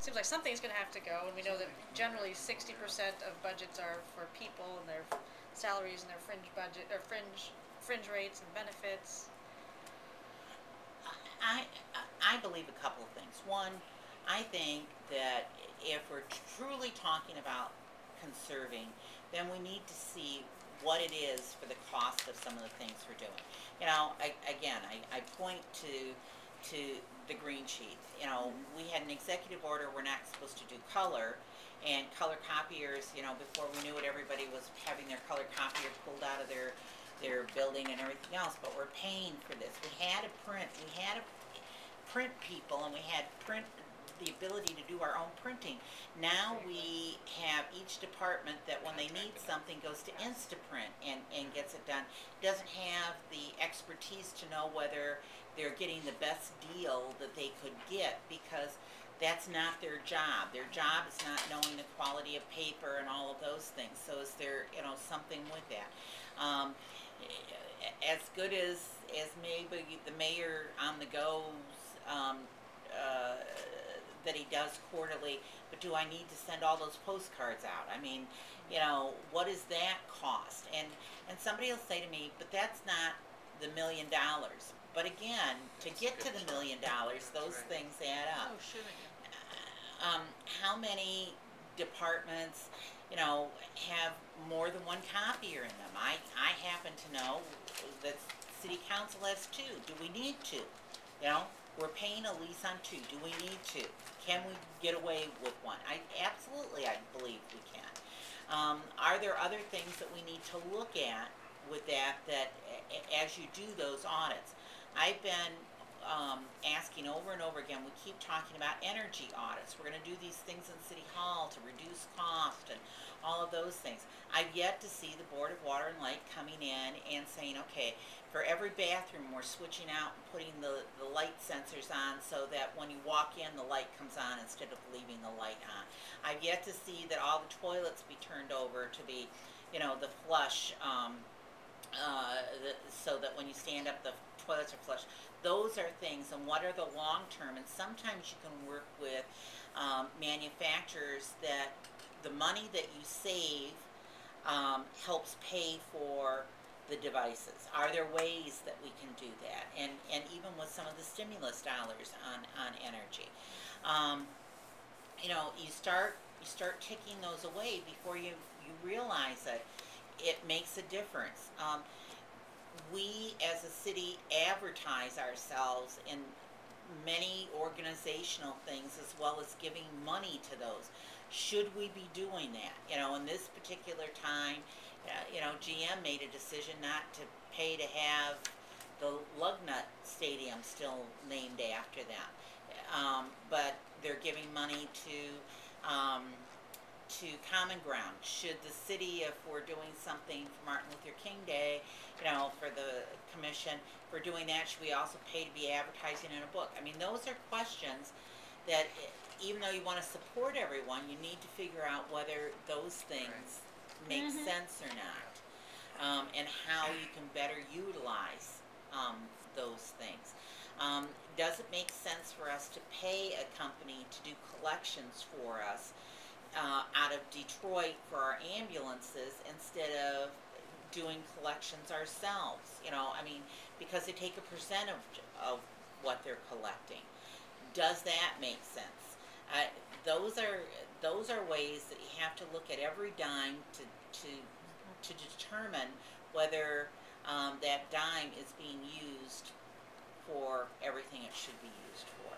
seems like something's going to have to go, and we know that generally 60% of budgets are for people and their salaries and their fringe budget or fringe rates and benefits. I I believe a couple of things. One, I think that if we're truly talking about conserving, then we need to see what it is for the cost of some of the things we're doing. You know, I point to the green sheet. You know, we had an executive order, we're not supposed to do color, and color copiers, you know, before we knew it, everybody was having their color copier pulled out of their building and everything else, but we're paying for this. We had to print people, and we had print the ability to do our own printing. Now we have each department that when they need something goes to Instaprint and gets it done. Doesn't have the expertise to know whether they're getting the best deal that they could get, because that's not their job. Their job is not knowing the quality of paper and all of those things. So is there, you know, something with that? As good as maybe the mayor on the goes, um, uh, that he does quarterly, but do I need to send all those postcards out? I mean, you know, what does that cost? And somebody will say to me, but that's not the $1,000,000. But again, to get to the $1,000,000, those things add up. Oh, shooting. How many departments, you know, have more than one copier in them? I happen to know that city council has two. Do we need two? You know, we're paying a lease on two. Do we need two? Can we get away with one? I believe we can. Are there other things that we need to look at with that as you do those audits? I've been asking over and over again, we keep talking about energy audits. We're going to do these things in City Hall to reduce cost and all of those things. I've yet to see the Board of Water and Light coming in and saying, okay, for every bathroom we're switching out and putting the light sensors on so that when you walk in the light comes on instead of leaving the light on. I've yet to see that all the toilets be turned over to be, you know, the flush, so that when you stand up the toilets are flush. Those are things, and what are the long term? And sometimes you can work with manufacturers that the money that you save helps pay for the devices. Are there ways that we can do that? And even with some of the stimulus dollars on energy, you know, you start ticking those away before you realize that it makes a difference. We as a city advertise ourselves in many organizational things as well as giving money to those. Should we be doing that? You know, in this particular time, you know, GM made a decision not to pay to have the Lugnut Stadium still named after them, but they're giving money to Common Ground. Should the city, if we're doing something for Martin Luther King Day, you know, for the commission, for doing that, should we also pay to be advertising in a book? I mean, those are questions that, even though you want to support everyone, you need to figure out whether those things make sense or not, and how you can better utilize those things. Does it make sense for us to pay a company to do collections for us out of Detroit for our ambulances instead of doing collections ourselves? You know, I mean, because they take a percent of what they're collecting. Does that make sense? Those are ways that you have to look at every dime to determine whether that dime is being used for everything it should be used for.